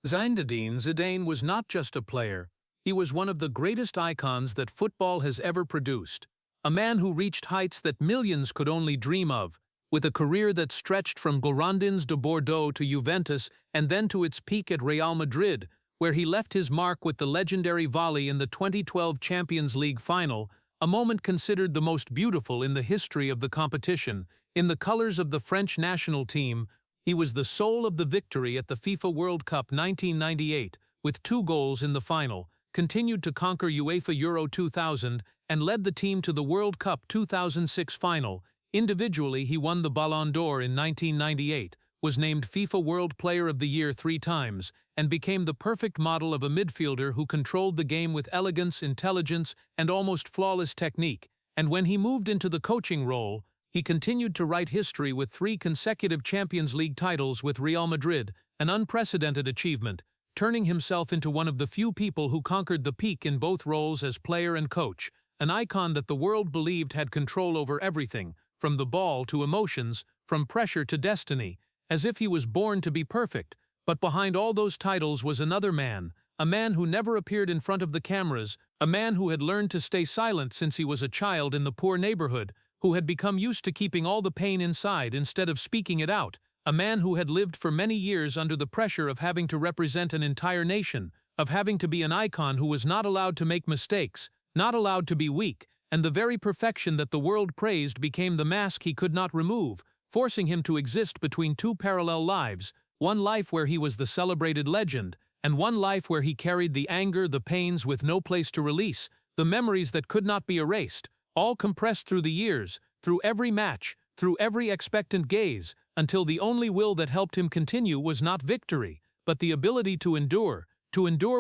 Zinedine Zidane was not just a player, he was one of the greatest icons that football has ever produced. A man who reached heights that millions could only dream of, with a career that stretched from Girondins de Bordeaux to Juventus and then to its peak at Real Madrid, where he left his mark with the legendary volley in the 2012 Champions League final, a moment considered the most beautiful in the history of the competition. In the colors of the French national team, he was the soul of the victory at the FIFA World Cup 1998, with 2 goals in the final, continued to conquer UEFA Euro 2000, and led the team to the World Cup 2006 final. Individually, he won the Ballon d'Or in 1998, was named FIFA World Player of the Year 3 times, and became the perfect model of a midfielder who controlled the game with elegance, intelligence, and almost flawless technique. And when he moved into the coaching role, he continued to write history with 3 consecutive Champions League titles with Real Madrid, an unprecedented achievement, turning himself into one of the few people who conquered the peak in both roles as player and coach, an icon that the world believed had control over everything, from the ball to emotions, from pressure to destiny, as if he was born to be perfect. But behind all those titles was another man, a man who never appeared in front of the cameras, a man who had learned to stay silent since he was a child in the poor neighborhood, who had become used to keeping all the pain inside instead of speaking it out, a man who had lived for many years under the pressure of having to represent an entire nation, of having to be an icon who was not allowed to make mistakes, not allowed to be weak, and the very perfection that the world praised became the mask he could not remove, forcing him to exist between 2 parallel lives, one life where he was the celebrated legend, and one life where he carried the anger, the pains with no place to release, the memories that could not be erased, all compressed through the years, through every match, through every expectant gaze, until the only will that helped him continue was not victory, but the ability to endure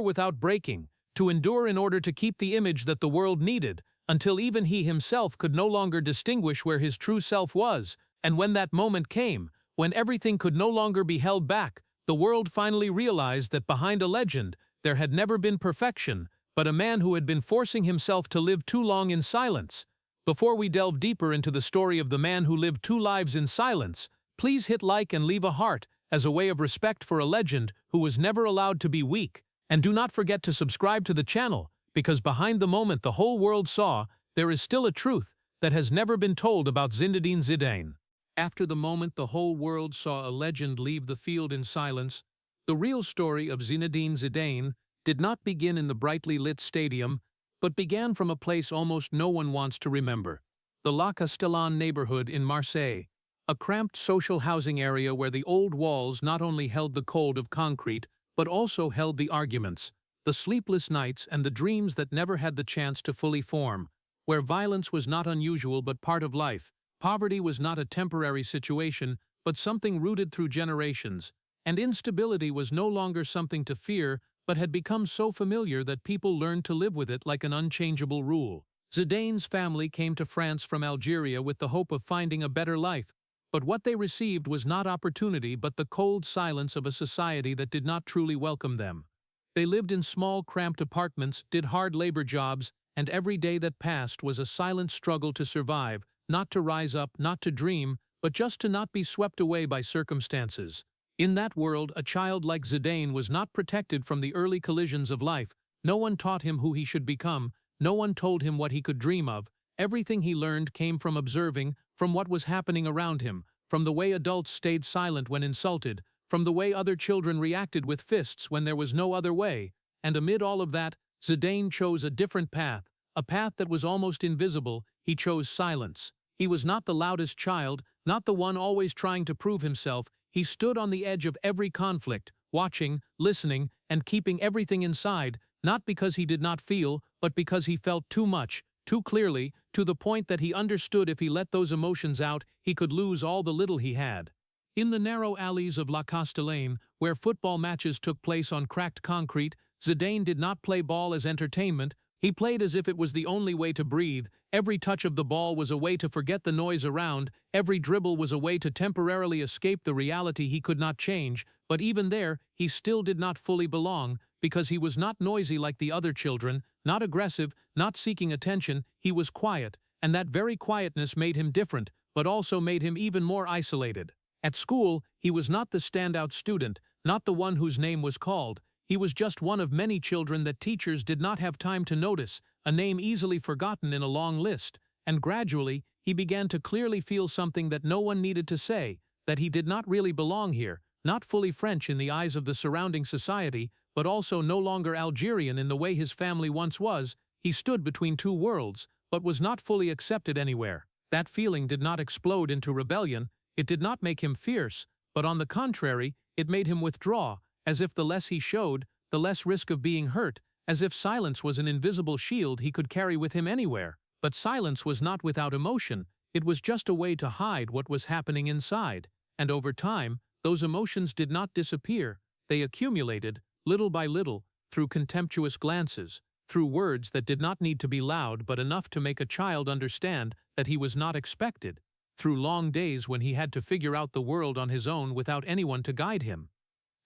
without breaking, to endure in order to keep the image that the world needed, until even he himself could no longer distinguish where his true self was. And when that moment came, when everything could no longer be held back, the world finally realized that behind a legend, there had never been perfection, but a man who had been forcing himself to live too long in silence. Before we delve deeper into the story of the man who lived 2 lives in silence, please hit like and leave a heart, as a way of respect for a legend who was never allowed to be weak. And do not forget to subscribe to the channel, because behind the moment the whole world saw, there is still a truth that has never been told about Zinedine Zidane. After the moment the whole world saw a legend leave the field in silence, the real story of Zinedine Zidane did not begin in the brightly lit stadium, but began from a place almost no one wants to remember, the La Castellane neighborhood in Marseille, a cramped social housing area where the old walls not only held the cold of concrete, but also held the arguments, the sleepless nights, and the dreams that never had the chance to fully form, where violence was not unusual but part of life. Poverty was not a temporary situation, but something rooted through generations, and instability was no longer something to fear, but had become so familiar that people learned to live with it like an unchangeable rule. Zidane's family came to France from Algeria with the hope of finding a better life, but what they received was not opportunity but the cold silence of a society that did not truly welcome them. They lived in small, cramped apartments, did hard labor jobs, and every day that passed was a silent struggle to survive, not to rise up, not to dream, but just to not be swept away by circumstances. In that world, a child like Zidane was not protected from the early collisions of life. No one taught him who he should become, no one told him what he could dream of. Everything he learned came from observing, from what was happening around him, from the way adults stayed silent when insulted, from the way other children reacted with fists when there was no other way. And amid all of that, Zidane chose a different path, a path that was almost invisible. He chose silence. He was not the loudest child, not the one always trying to prove himself. He stood on the edge of every conflict, watching, listening, and keeping everything inside, not because he did not feel, but because he felt too much, too clearly, to the point that he understood if he let those emotions out, he could lose all the little he had. In the narrow alleys of La Castellane, where football matches took place on cracked concrete, Zidane did not play ball as entertainment. He played as if it was the only way to breathe. Every touch of the ball was a way to forget the noise around. Every dribble was a way to temporarily escape the reality he could not change. But even there, he still did not fully belong, because he was not noisy like the other children, not aggressive, not seeking attention. He was quiet, and that very quietness made him different, but also made him even more isolated. At school, he was not the standout student, not the one whose name was called. He was just one of many children that teachers did not have time to notice, a name easily forgotten in a long list, and gradually, he began to clearly feel something that no one needed to say, that he did not really belong here, not fully French in the eyes of the surrounding society, but also no longer Algerian in the way his family once was. He stood between two worlds, but was not fully accepted anywhere. That feeling did not explode into rebellion, it did not make him fierce, but on the contrary, it made him withdraw, as if the less he showed, the less risk of being hurt, as if silence was an invisible shield he could carry with him anywhere. But silence was not without emotion, it was just a way to hide what was happening inside. And over time, those emotions did not disappear, they accumulated, little by little, through contemptuous glances, through words that did not need to be loud but enough to make a child understand that he was not expected, through long days when he had to figure out the world on his own without anyone to guide him.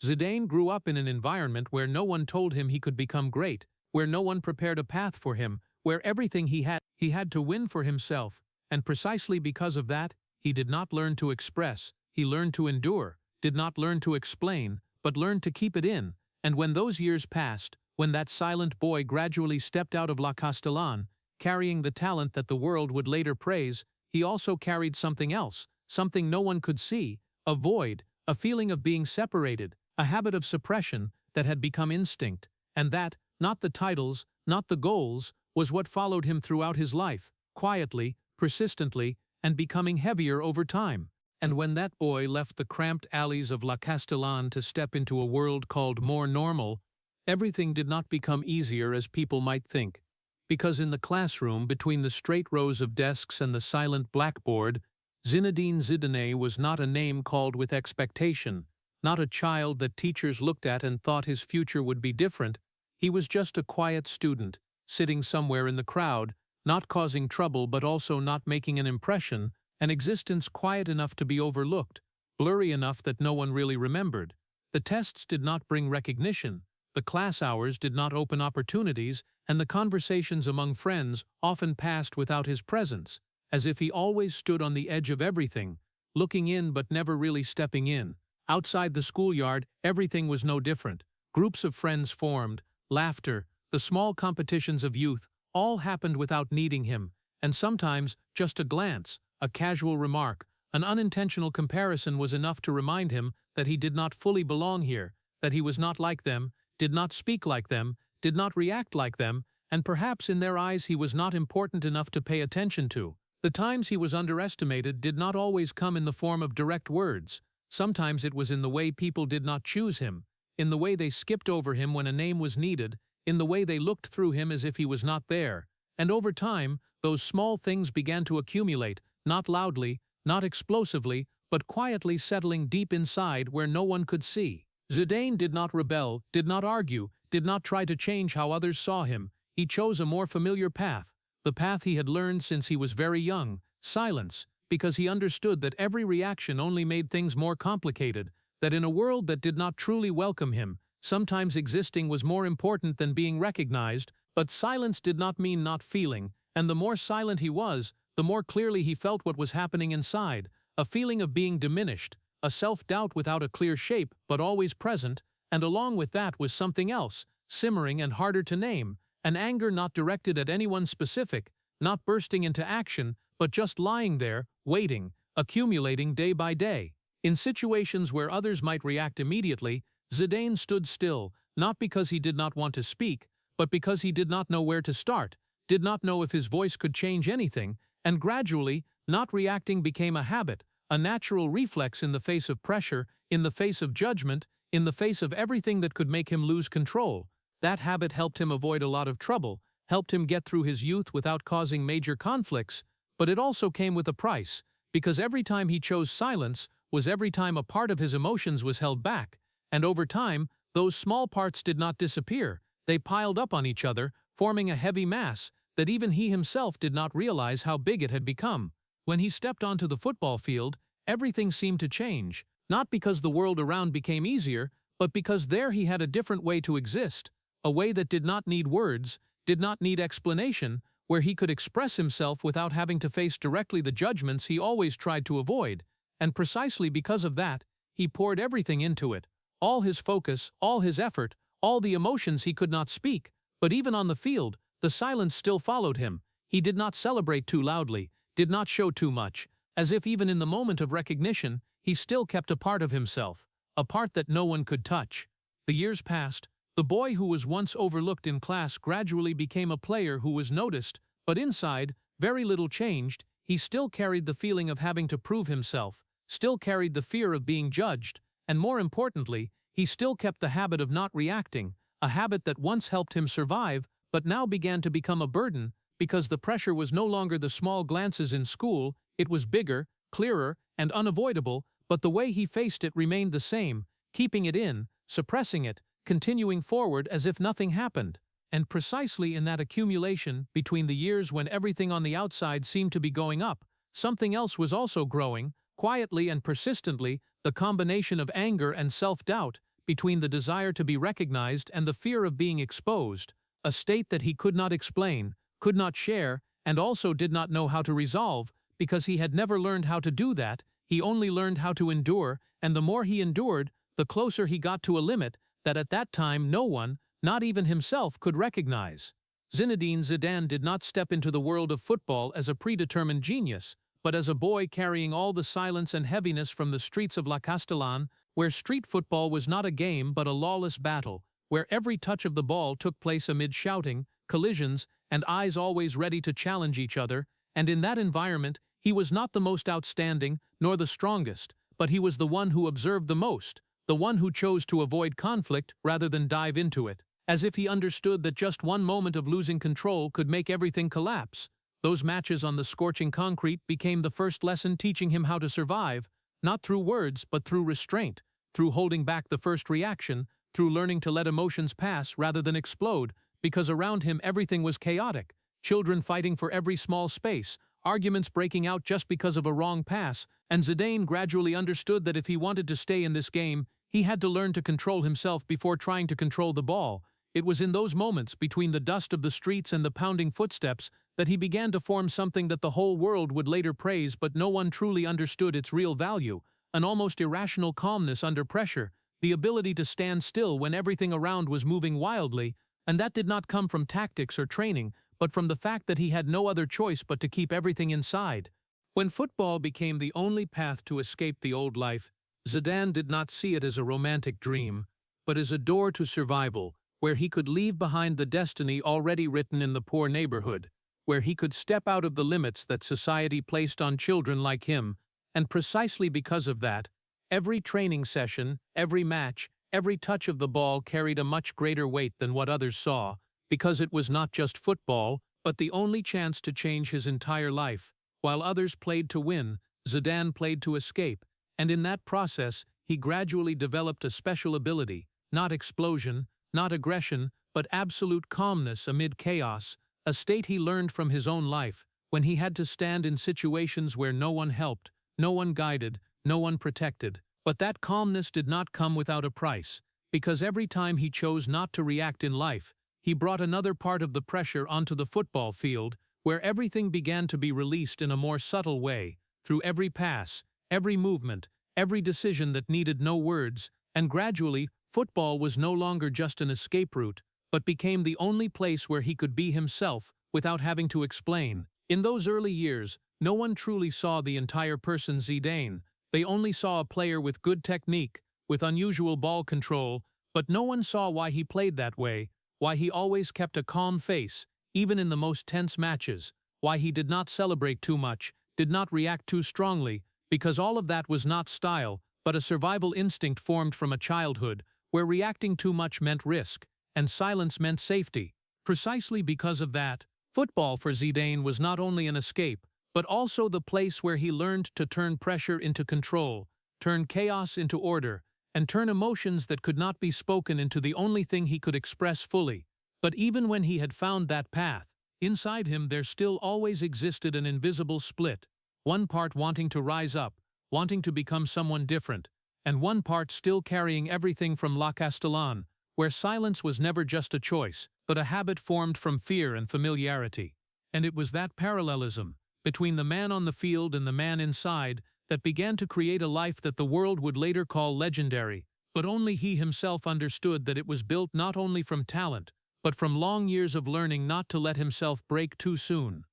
Zidane grew up in an environment where no one told him he could become great, where no one prepared a path for him, where everything he had to win for himself, and precisely because of that, he did not learn to express, he learned to endure, did not learn to explain, but learned to keep it in. And when those years passed, when that silent boy gradually stepped out of La Castellane, carrying the talent that the world would later praise, he also carried something else, something no one could see, a void, a feeling of being separated, a habit of suppression that had become instinct, and that, not the titles, not the goals, was what followed him throughout his life, quietly, persistently, and becoming heavier over time. And when that boy left the cramped alleys of La Castellane to step into a world called more normal, everything did not become easier as people might think. Because in the classroom, between the straight rows of desks and the silent blackboard, Zinedine Zidane was not a name called with expectation, not a child that teachers looked at and thought his future would be different. He was just a quiet student, sitting somewhere in the crowd, not causing trouble but also not making an impression, an existence quiet enough to be overlooked, blurry enough that no one really remembered. The tests did not bring recognition, the class hours did not open opportunities, and the conversations among friends often passed without his presence, as if he always stood on the edge of everything, looking in but never really stepping in. Outside the schoolyard, everything was no different. Groups of friends formed, laughter, the small competitions of youth, all happened without needing him, and sometimes just a glance, a casual remark, an unintentional comparison was enough to remind him that he did not fully belong here, that he was not like them, did not speak like them, did not react like them, and perhaps in their eyes he was not important enough to pay attention to. The times he was underestimated did not always come in the form of direct words. Sometimes it was in the way people did not choose him, in the way they skipped over him when a name was needed, in the way they looked through him as if he was not there. And over time, those small things began to accumulate, not loudly, not explosively, but quietly settling deep inside where no one could see. Zidane did not rebel, did not argue, did not try to change how others saw him. He chose a more familiar path, the path he had learned since he was very young, silence, because he understood that every reaction only made things more complicated, that in a world that did not truly welcome him, sometimes existing was more important than being recognized, but silence did not mean not feeling, and the more silent he was, the more clearly he felt what was happening inside, a feeling of being diminished, a self-doubt without a clear shape but always present, and along with that was something else, simmering and harder to name, an anger not directed at anyone specific, not bursting into action, but just lying there, waiting, accumulating day by day. In situations where others might react immediately, Zidane stood still, not because he did not want to speak, but because he did not know where to start, did not know if his voice could change anything, and gradually, not reacting became a habit, a natural reflex in the face of pressure, in the face of judgment, in the face of everything that could make him lose control. That habit helped him avoid a lot of trouble, helped him get through his youth without causing major conflicts, but it also came with a price, because every time he chose silence was every time a part of his emotions was held back, and over time, those small parts did not disappear, they piled up on each other, forming a heavy mass that even he himself did not realize how big it had become. When he stepped onto the football field, everything seemed to change, not because the world around became easier, but because there he had a different way to exist, a way that did not need words, did not need explanation, where he could express himself without having to face directly the judgments he always tried to avoid, and precisely because of that, he poured everything into it, all his focus, all his effort, all the emotions he could not speak. But even on the field, the silence still followed him. He did not celebrate too loudly, did not show too much, as if even in the moment of recognition, he still kept a part of himself, a part that no one could touch. The years passed. The boy who was once overlooked in class gradually became a player who was noticed, but inside, very little changed. He still carried the feeling of having to prove himself, still carried the fear of being judged, and more importantly, he still kept the habit of not reacting, a habit that once helped him survive, but now began to become a burden, because the pressure was no longer the small glances in school. It was bigger, clearer, and unavoidable, but the way he faced it remained the same, keeping it in, suppressing it, continuing forward as if nothing happened. And precisely in that accumulation, between the years when everything on the outside seemed to be going up, something else was also growing, quietly and persistently, the combination of anger and self-doubt, between the desire to be recognized and the fear of being exposed, a state that he could not explain, could not share, and also did not know how to resolve, because he had never learned how to do that. He only learned how to endure, and the more he endured, the closer he got to a limit that at that time no one, not even himself, could recognize. Zinedine Zidane did not step into the world of football as a predetermined genius, but as a boy carrying all the silence and heaviness from the streets of La Castellane, where street football was not a game but a lawless battle, where every touch of the ball took place amid shouting, collisions, and eyes always ready to challenge each other, and in that environment, he was not the most outstanding, nor the strongest, but he was the one who observed the most, the one who chose to avoid conflict rather than dive into it, as if he understood that just one moment of losing control could make everything collapse. Those matches on the scorching concrete became the first lesson teaching him how to survive, not through words but through restraint, through holding back the first reaction, through learning to let emotions pass rather than explode, because around him everything was chaotic, children fighting for every small space, arguments breaking out just because of a wrong pass, and Zidane gradually understood that if he wanted to stay in this game, he had to learn to control himself before trying to control the ball. It was in those moments, between the dust of the streets and the pounding footsteps, that he began to form something that the whole world would later praise, but no one truly understood its real value, an almost irrational calmness under pressure, the ability to stand still when everything around was moving wildly, and that did not come from tactics or training, but from the fact that he had no other choice but to keep everything inside. When football became the only path to escape the old life, Zidane did not see it as a romantic dream, but as a door to survival, where he could leave behind the destiny already written in the poor neighborhood, where he could step out of the limits that society placed on children like him, and precisely because of that, every training session, every match, every touch of the ball carried a much greater weight than what others saw, because it was not just football, but the only chance to change his entire life. While others played to win, Zidane played to escape, and in that process, he gradually developed a special ability, not explosion, not aggression, but absolute calmness amid chaos, a state he learned from his own life, when he had to stand in situations where no one helped, no one guided, no one protected. But that calmness did not come without a price, because every time he chose not to react in life, he brought another part of the pressure onto the football field, where everything began to be released in a more subtle way, through every pass, every movement, every decision that needed no words, and gradually, football was no longer just an escape route, but became the only place where he could be himself without having to explain. In those early years, no one truly saw the entire person Zidane. They only saw a player with good technique, with unusual ball control, but no one saw why he played that way, why he always kept a calm face, even in the most tense matches, why he did not celebrate too much, did not react too strongly, because all of that was not style, but a survival instinct formed from a childhood, where reacting too much meant risk, and silence meant safety. Precisely because of that, football for Zidane was not only an escape, but also the place where he learned to turn pressure into control, turn chaos into order, and turn emotions that could not be spoken into the only thing he could express fully. But even when he had found that path, inside him there still always existed an invisible split, one part wanting to rise up, wanting to become someone different, and one part still carrying everything from La Castellane, where silence was never just a choice, but a habit formed from fear and familiarity. And it was that parallelism, between the man on the field and the man inside, that began to create a life that the world would later call legendary, but only he himself understood that it was built not only from talent, but from long years of learning not to let himself break too soon.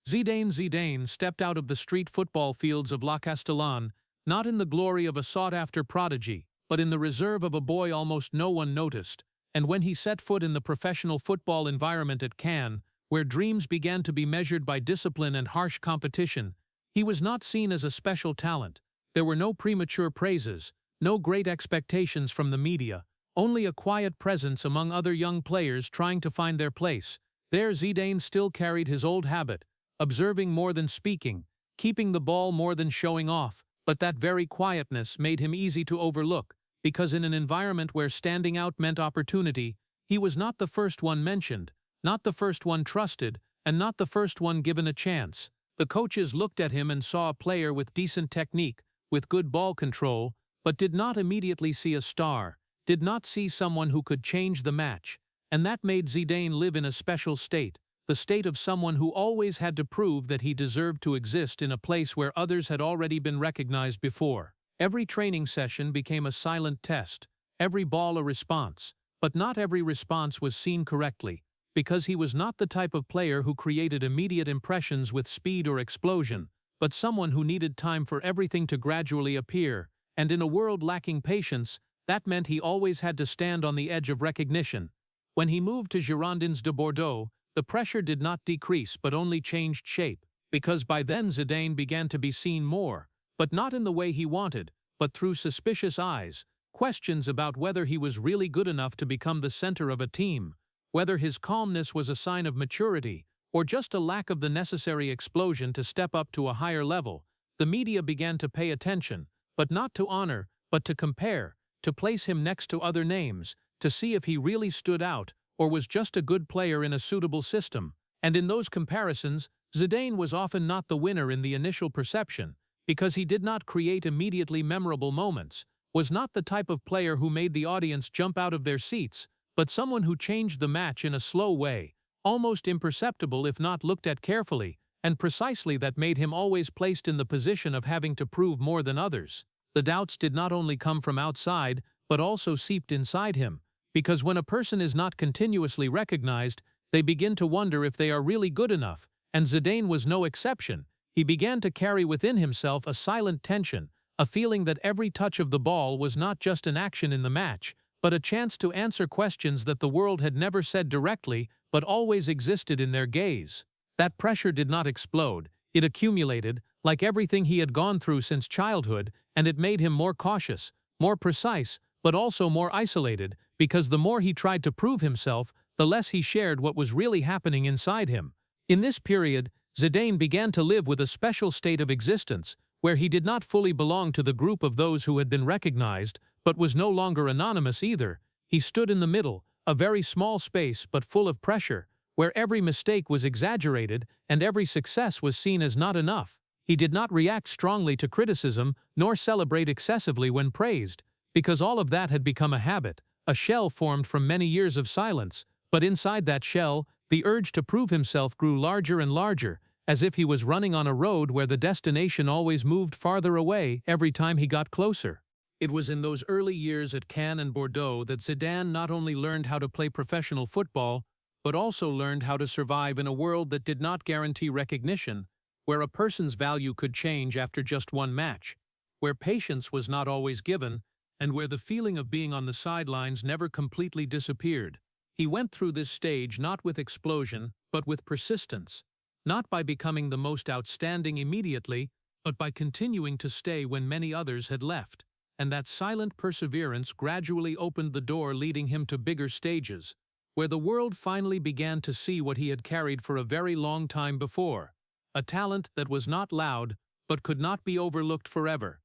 Zinedine Zidane stepped out of the street football fields of La Castellane, not in the glory of a sought-after prodigy, but in the reserve of a boy almost no one noticed, and when he set foot in the professional football environment at Cannes, where dreams began to be measured by discipline and harsh competition, he was not seen as a special talent. There were no premature praises, no great expectations from the media, only a quiet presence among other young players trying to find their place. There Zidane still carried his old habit, observing more than speaking, keeping the ball more than showing off, but that very quietness made him easy to overlook, because in an environment where standing out meant opportunity, he was not the first one mentioned, not the first one trusted, and not the first one given a chance. The coaches looked at him and saw a player with decent technique, with good ball control, but did not immediately see a star, did not see someone who could change the match, and that made Zidane live in a special state, the state of someone who always had to prove that he deserved to exist in a place where others had already been recognized before. Every training session became a silent test, every ball a response, but not every response was seen correctly, because he was not the type of player who created immediate impressions with speed or explosion, but someone who needed time for everything to gradually appear, and in a world lacking patience, that meant he always had to stand on the edge of recognition. When he moved to Girondins de Bordeaux, the pressure did not decrease but only changed shape, because by then Zidane began to be seen more, but not in the way he wanted, but through suspicious eyes, questions about whether he was really good enough to become the center of a team, whether his calmness was a sign of maturity, or just a lack of the necessary explosion to step up to a higher level. The media began to pay attention, but not to honor, but to compare, to place him next to other names, to see if he really stood out, or was just a good player in a suitable system. And in those comparisons, Zidane was often not the winner in the initial perception, because he did not create immediately memorable moments, was not the type of player who made the audience jump out of their seats, but someone who changed the match in a slow way, almost imperceptible if not looked at carefully, and precisely that made him always placed in the position of having to prove more than others. The doubts did not only come from outside, but also seeped inside him, because when a person is not continuously recognized, they begin to wonder if they are really good enough, and Zidane was no exception. He began to carry within himself a silent tension, a feeling that every touch of the ball was not just an action in the match, but a chance to answer questions that the world had never said directly, but always existed in their gaze. That pressure did not explode, it accumulated, like everything he had gone through since childhood, and it made him more cautious, more precise, but also more isolated, because the more he tried to prove himself, the less he shared what was really happening inside him. In this period, Zidane began to live with a special state of existence, where he did not fully belong to the group of those who had been recognized, but was no longer anonymous either. He stood in the middle, a very small space but full of pressure, where every mistake was exaggerated and every success was seen as not enough. He did not react strongly to criticism, nor celebrate excessively when praised, because all of that had become a habit, a shell formed from many years of silence, but inside that shell, the urge to prove himself grew larger and larger, as if he was running on a road where the destination always moved farther away every time he got closer. It was in those early years at Cannes and Bordeaux that Zidane not only learned how to play professional football, but also learned how to survive in a world that did not guarantee recognition, where a person's value could change after just one match, where patience was not always given, and where the feeling of being on the sidelines never completely disappeared. He went through this stage not with explosion, but with persistence, not by becoming the most outstanding immediately, but by continuing to stay when many others had left. And that silent perseverance gradually opened the door leading him to bigger stages, where the world finally began to see what he had carried for a very long time before, a talent that was not loud, but could not be overlooked forever.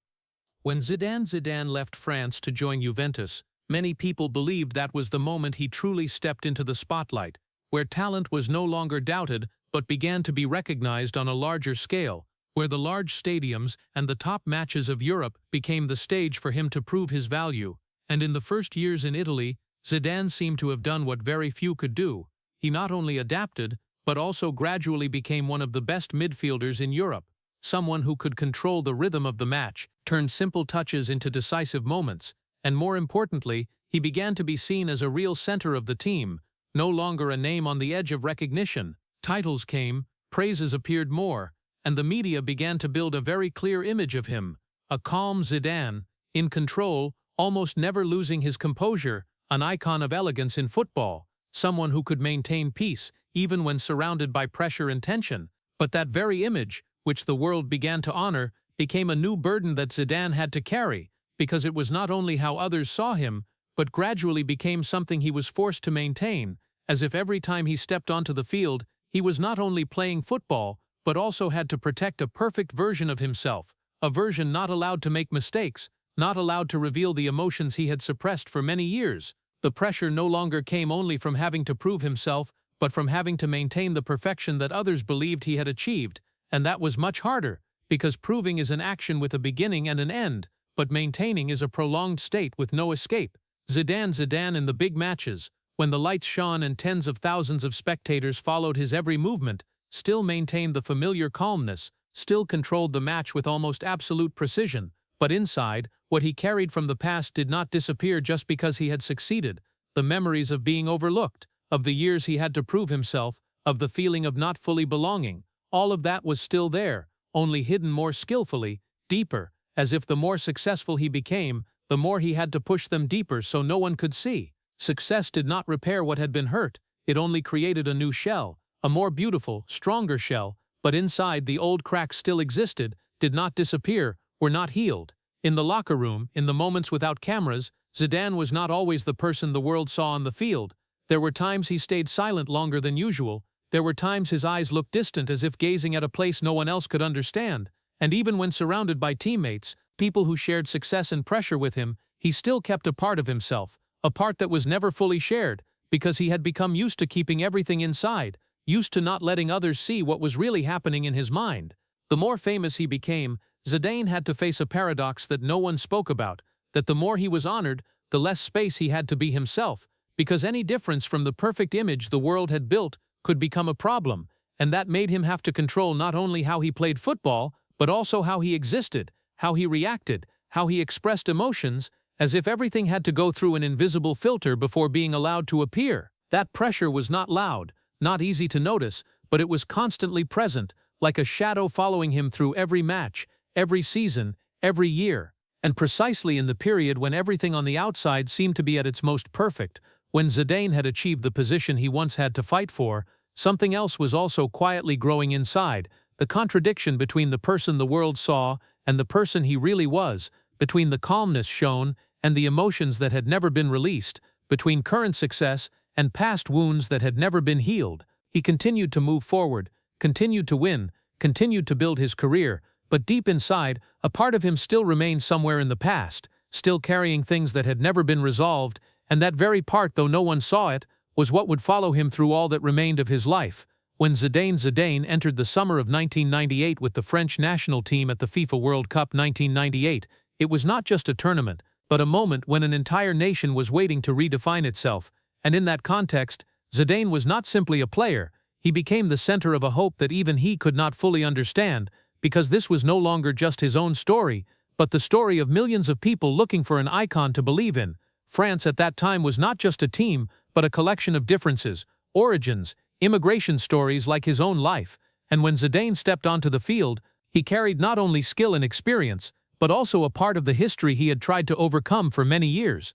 When Zinedine Zidane left France to join Juventus, many people believed that was the moment he truly stepped into the spotlight, where talent was no longer doubted but began to be recognized on a larger scale, where the large stadiums and the top matches of Europe became the stage for him to prove his value. And in the first years in Italy, Zidane seemed to have done what very few could do. He not only adapted, but also gradually became one of the best midfielders in Europe, someone who could control the rhythm of the match, turn simple touches into decisive moments, and more importantly, he began to be seen as a real center of the team, no longer a name on the edge of recognition. Titles came, praises appeared more, and the media began to build a very clear image of him, a calm Zidane, in control, almost never losing his composure, an icon of elegance in football, someone who could maintain peace even when surrounded by pressure and tension. But that very image, which the world began to honor, became a new burden that Zidane had to carry, because it was not only how others saw him, but gradually became something he was forced to maintain, as if every time he stepped onto the field, he was not only playing football, but also had to protect a perfect version of himself, a version not allowed to make mistakes, not allowed to reveal the emotions he had suppressed for many years. The pressure no longer came only from having to prove himself, but from having to maintain the perfection that others believed he had achieved, and that was much harder, because proving is an action with a beginning and an end, but maintaining is a prolonged state with no escape. Zidane in the big matches, when the lights shone and tens of thousands of spectators followed his every movement, still maintained the familiar calmness, still controlled the match with almost absolute precision, but inside, what he carried from the past did not disappear just because he had succeeded. The memories of being overlooked, of the years he had to prove himself, of the feeling of not fully belonging, all of that was still there, only hidden more skillfully, deeper, as if the more successful he became, the more he had to push them deeper so no one could see. Success did not repair what had been hurt, it only created a new shell, a more beautiful, stronger shell, but inside the old cracks still existed, did not disappear, were not healed. In the locker room, in the moments without cameras, Zidane was not always the person the world saw on the field. There were times he stayed silent longer than usual, there were times his eyes looked distant as if gazing at a place no one else could understand, and even when surrounded by teammates, people who shared success and pressure with him, he still kept a part of himself, a part that was never fully shared, because he had become used to keeping everything inside, used to not letting others see what was really happening in his mind. The more famous he became, Zidane had to face a paradox that no one spoke about, that the more he was honored, the less space he had to be himself, because any difference from the perfect image the world had built could become a problem, and that made him have to control not only how he played football, but also how he existed, how he reacted, how he expressed emotions, as if everything had to go through an invisible filter before being allowed to appear. That pressure was not loud, not easy to notice, but it was constantly present, like a shadow following him through every match, every season, every year. And precisely in the period when everything on the outside seemed to be at its most perfect, when Zidane had achieved the position he once had to fight for, something else was also quietly growing inside, the contradiction between the person the world saw and the person he really was, between the calmness shown and the emotions that had never been released, between current success and past wounds that had never been healed. He continued to move forward, continued to win, continued to build his career, but deep inside, a part of him still remained somewhere in the past, still carrying things that had never been resolved, and that very part, though no one saw it, was what would follow him through all that remained of his life. When Zidane entered the summer of 1998 with the French national team at the FIFA World Cup 1998, it was not just a tournament, but a moment when an entire nation was waiting to redefine itself, and in that context, Zidane was not simply a player, he became the center of a hope that even he could not fully understand, because this was no longer just his own story, but the story of millions of people looking for an icon to believe in. France at that time was not just a team, but a collection of differences, origins, immigration stories like his own life, and when Zidane stepped onto the field, he carried not only skill and experience, but also a part of the history he had tried to overcome for many years.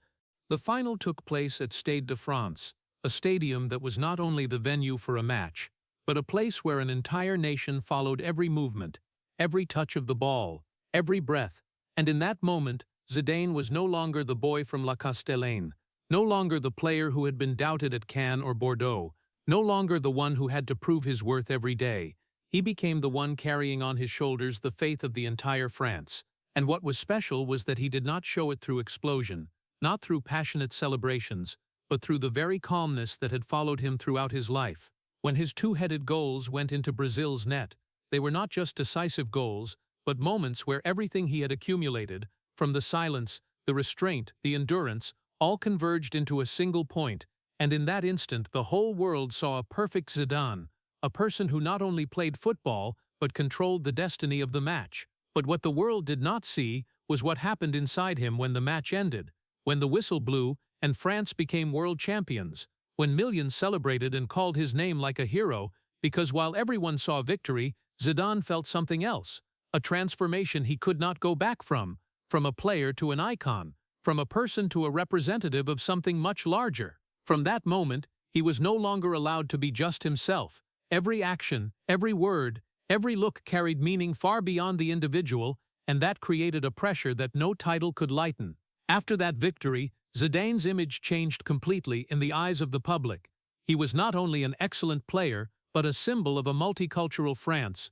The final took place at Stade de France, a stadium that was not only the venue for a match, but a place where an entire nation followed every movement, every touch of the ball, every breath, and in that moment, Zidane was no longer the boy from La Castellane, no longer the player who had been doubted at Cannes or Bordeaux, no longer the one who had to prove his worth every day. He became the one carrying on his shoulders the faith of the entire France. And what was special was that he did not show it through explosion, not through passionate celebrations, but through the very calmness that had followed him throughout his life. When his two-headed goals went into Brazil's net, they were not just decisive goals, but moments where everything he had accumulated, from the silence, the restraint, the endurance, all converged into a single point, and in that instant the whole world saw a perfect Zidane, a person who not only played football, but controlled the destiny of the match. But what the world did not see was what happened inside him when the match ended. when the whistle blew and France became world champions, when millions celebrated and called his name like a hero, because while everyone saw victory, Zidane felt something else, a transformation he could not go back from a player to an icon, from a person to a representative of something much larger. From that moment, he was no longer allowed to be just himself. Every action, every word, every look carried meaning far beyond the individual, and that created a pressure that no title could lighten. After that victory, Zidane's image changed completely in the eyes of the public. He was not only an excellent player, but a symbol of a multicultural France.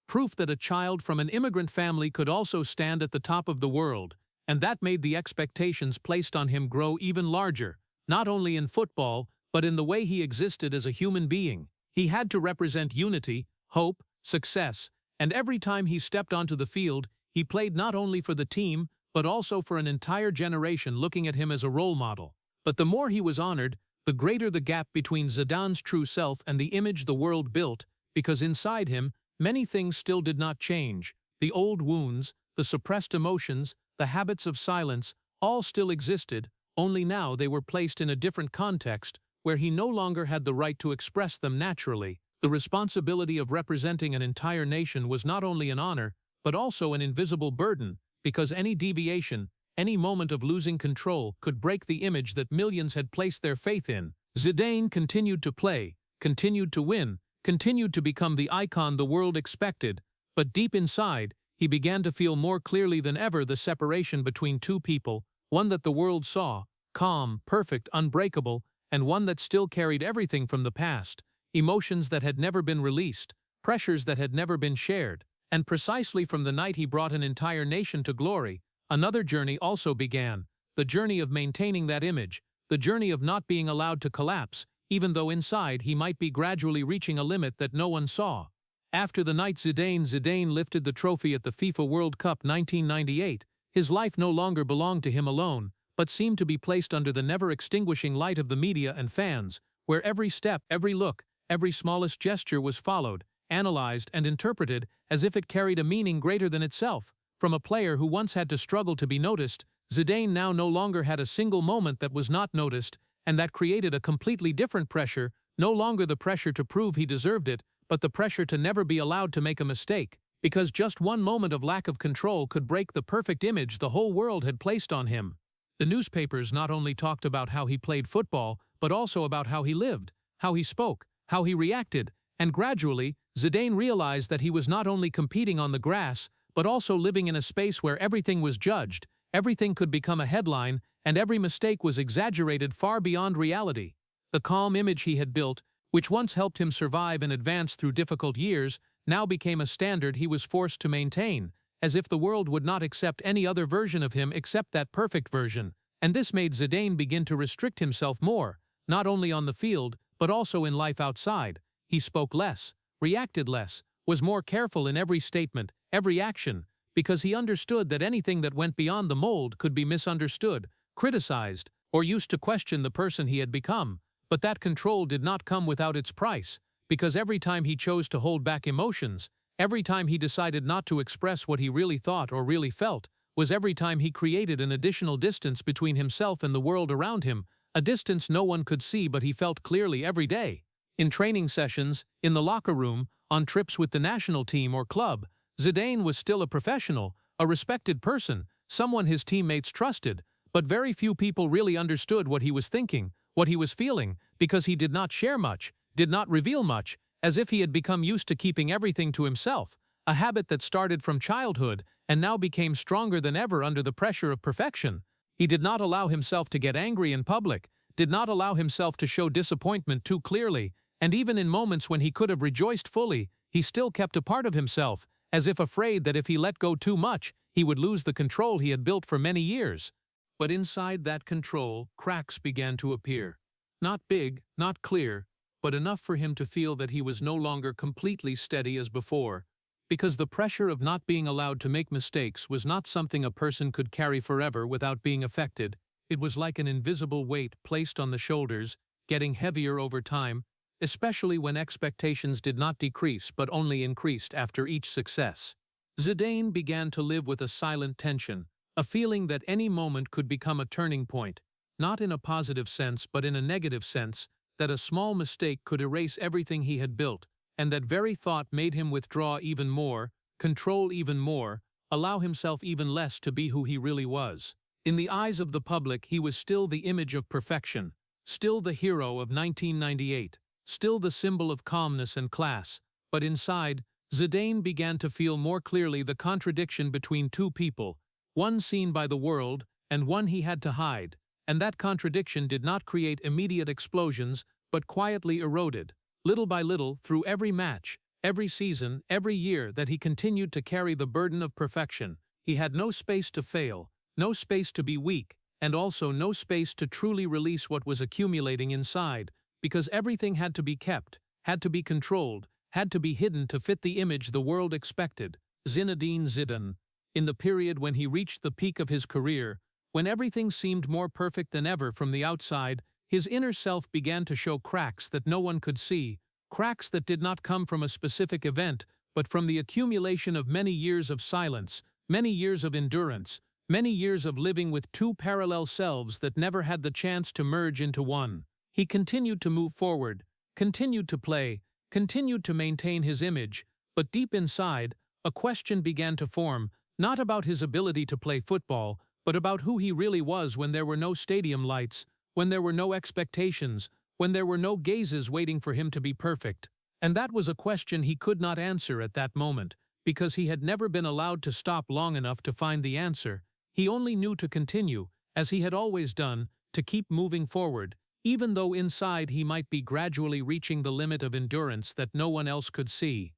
Proof that a child from an immigrant family could also stand at the top of the world, and that made the expectations placed on him grow even larger, not only in football, but in the way he existed as a human being. He had to represent unity, hope, success, and every time he stepped onto the field, he played not only for the team, but also for an entire generation looking at him as a role model. But the more he was honored, the greater the gap between Zidane's true self and the image the world built, because inside him, many things still did not change. The old wounds, the suppressed emotions, the habits of silence, all still existed, only now they were placed in a different context, where he no longer had the right to express them naturally. The responsibility of representing an entire nation was not only an honor, but also an invisible burden, because any deviation, any moment of losing control could break the image that millions had placed their faith in. Zidane continued to play, continued to win, continued to become the icon the world expected, but deep inside, he began to feel more clearly than ever the separation between two people, one that the world saw, calm, perfect, unbreakable, and one that still carried everything from the past, emotions that had never been released, pressures that had never been shared. And precisely from the night he brought an entire nation to glory, another journey also began, the journey of maintaining that image, the journey of not being allowed to collapse, even though inside he might be gradually reaching a limit that no one saw. After the night Zidane lifted the trophy at the FIFA World Cup 1998, his life no longer belonged to him alone, but seemed to be placed under the never-extinguishing light of the media and fans, where every step, every look, every smallest gesture was followed, analyzed, and interpreted as if it carried a meaning greater than itself. From a player who once had to struggle to be noticed, Zidane now no longer had a single moment that was not noticed, and that created a completely different pressure, no longer the pressure to prove he deserved it, but the pressure to never be allowed to make a mistake, because just one moment of lack of control could break the perfect image the whole world had placed on him. The newspapers not only talked about how he played football, but also about how he lived, how he spoke, how he reacted, and gradually, Zidane realized that he was not only competing on the grass, but also living in a space where everything was judged, everything could become a headline, and every mistake was exaggerated far beyond reality. The calm image he had built, which once helped him survive and advance through difficult years, now became a standard he was forced to maintain, as if the world would not accept any other version of him except that perfect version, and this made Zidane begin to restrict himself more, not only on the field, but also in life outside. He spoke less, reacted less, was more careful in every statement, every action, because he understood that anything that went beyond the mold could be misunderstood, criticized, or used to question the person he had become. But that control did not come without its price, because every time he chose to hold back emotions, every time he decided not to express what he really thought or really felt, was every time he created an additional distance between himself and the world around him, a distance no one could see but he felt clearly every day. In training sessions, in the locker room, on trips with the national team or club, Zidane was still a professional, a respected person, someone his teammates trusted, but very few people really understood what he was thinking, what he was feeling, because he did not share much, did not reveal much, as if he had become used to keeping everything to himself, a habit that started from childhood and now became stronger than ever under the pressure of perfection. He did not allow himself to get angry in public, did not allow himself to show disappointment too clearly, and even in moments when he could have rejoiced fully, he still kept a part of himself, as if afraid that if he let go too much, he would lose the control he had built for many years. But inside that control, cracks began to appear. Not big, not clear, but enough for him to feel that he was no longer completely steady as before, because the pressure of not being allowed to make mistakes was not something a person could carry forever without being affected. It was like an invisible weight placed on the shoulders, getting heavier over time, especially when expectations did not decrease but only increased after each success. Zidane began to live with a silent tension, A feeling that any moment could become a turning point, not in a positive sense but in a negative sense, that a small mistake could erase everything he had built, and that very thought made him withdraw even more, control even more, allow himself even less to be who he really was. In the eyes of the public, he was still the image of perfection, still the hero of 1998, still the symbol of calmness and class, but inside, Zidane began to feel more clearly the contradiction between two people, one seen by the world and one he had to hide, and that contradiction did not create immediate explosions but quietly eroded, little by little, through every match, every season, every year that he continued to carry the burden of perfection. He had no space to fail, no space to be weak, and also no space to truly release what was accumulating inside, because everything had to be kept, had to be controlled, had to be hidden to fit the image the world expected. Zinedine Zidane, in the period when he reached the peak of his career, when everything seemed more perfect than ever from the outside, his inner self began to show cracks that no one could see, cracks that did not come from a specific event, but from the accumulation of many years of silence, many years of endurance, many years of living with two parallel selves that never had the chance to merge into one. He continued to move forward, continued to play, continued to maintain his image, but deep inside, a question began to form, not about his ability to play football, but about who he really was when there were no stadium lights, when there were no expectations, when there were no gazes waiting for him to be perfect. And that was a question he could not answer at that moment, because he had never been allowed to stop long enough to find the answer. He only knew to continue, as he had always done, to keep moving forward, even though inside he might be gradually reaching the limit of endurance that no one else could see.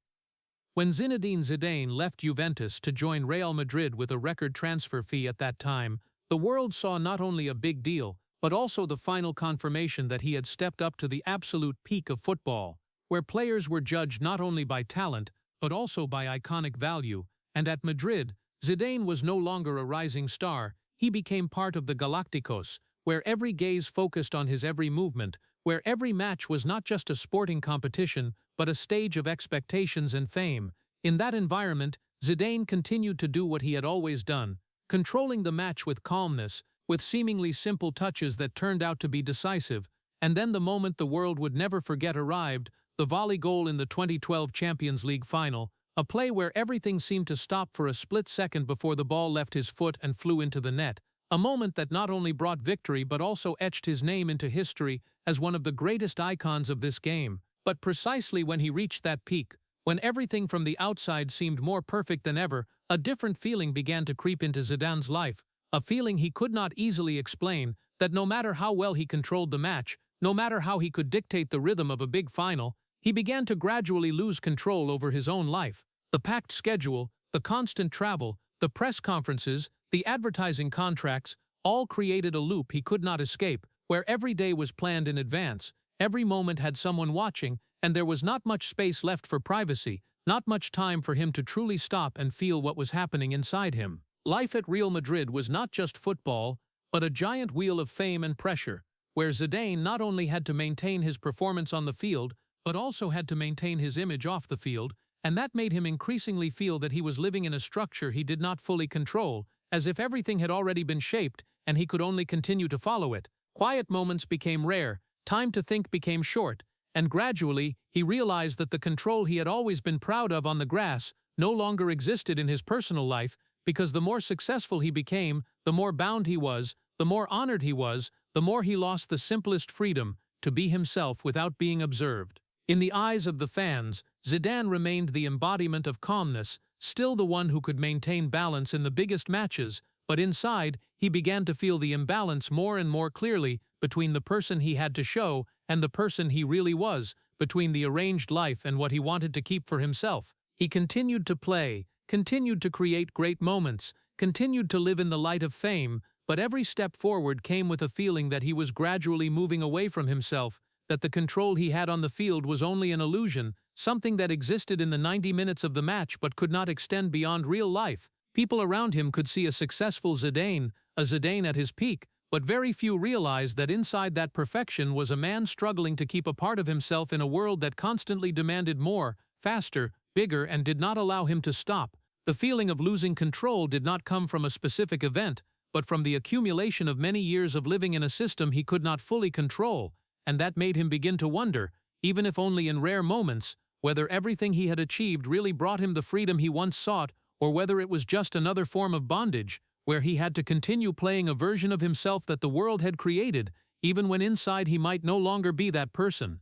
When Zinedine Zidane left Juventus to join Real Madrid with a record transfer fee at that time, the world saw not only a big deal, but also the final confirmation that he had stepped up to the absolute peak of football, where players were judged not only by talent, but also by iconic value, and at Madrid, Zidane was no longer a rising star, he became part of the Galacticos, where every gaze focused on his every movement, where every match was not just a sporting competition, but a stage of expectations and fame. In that environment, Zidane continued to do what he had always done, controlling the match with calmness, with seemingly simple touches that turned out to be decisive, and then the moment the world would never forget arrived, the volley goal in the 2012 Champions League final, a play where everything seemed to stop for a split second before the ball left his foot and flew into the net, a moment that not only brought victory but also etched his name into history as one of the greatest icons of this game. But precisely when he reached that peak, when everything from the outside seemed more perfect than ever, a different feeling began to creep into Zidane's life, a feeling he could not easily explain, that no matter how well he controlled the match, no matter how he could dictate the rhythm of a big final, he began to gradually lose control over his own life. The packed schedule, the constant travel, the press conferences, the advertising contracts, all created a loop he could not escape, where every day was planned in advance, every moment had someone watching, and there was not much space left for privacy, not much time for him to truly stop and feel what was happening inside him. Life at Real Madrid was not just football, but a giant wheel of fame and pressure, where Zidane not only had to maintain his performance on the field, but also had to maintain his image off the field, and that made him increasingly feel that he was living in a structure he did not fully control, as if everything had already been shaped and he could only continue to follow it. Quiet moments became rare, time to think became short, and gradually he realized that the control he had always been proud of on the grass no longer existed in his personal life, because the more successful he became, the more bound he was, the more honored he was, the more he lost the simplest freedom to be himself without being observed. In the eyes of the fans, Zidane remained the embodiment of calmness, still the one who could maintain balance in the biggest matches, but inside, he began to feel the imbalance more and more clearly between the person he had to show and the person he really was, between the arranged life and what he wanted to keep for himself. He continued to play, continued to create great moments, continued to live in the light of fame, but every step forward came with a feeling that he was gradually moving away from himself, that the control he had on the field was only an illusion, something that existed in the 90 minutes of the match but could not extend beyond real life. People around him could see a successful Zidane, a Zidane at his peak, but very few realized that inside that perfection was a man struggling to keep a part of himself in a world that constantly demanded more, faster, bigger, and did not allow him to stop. The feeling of losing control did not come from a specific event, but from the accumulation of many years of living in a system he could not fully control, and that made him begin to wonder, even if only in rare moments, whether everything he had achieved really brought him the freedom he once sought, or whether it was just another form of bondage, where he had to continue playing a version of himself that the world had created, even when inside he might no longer be that person.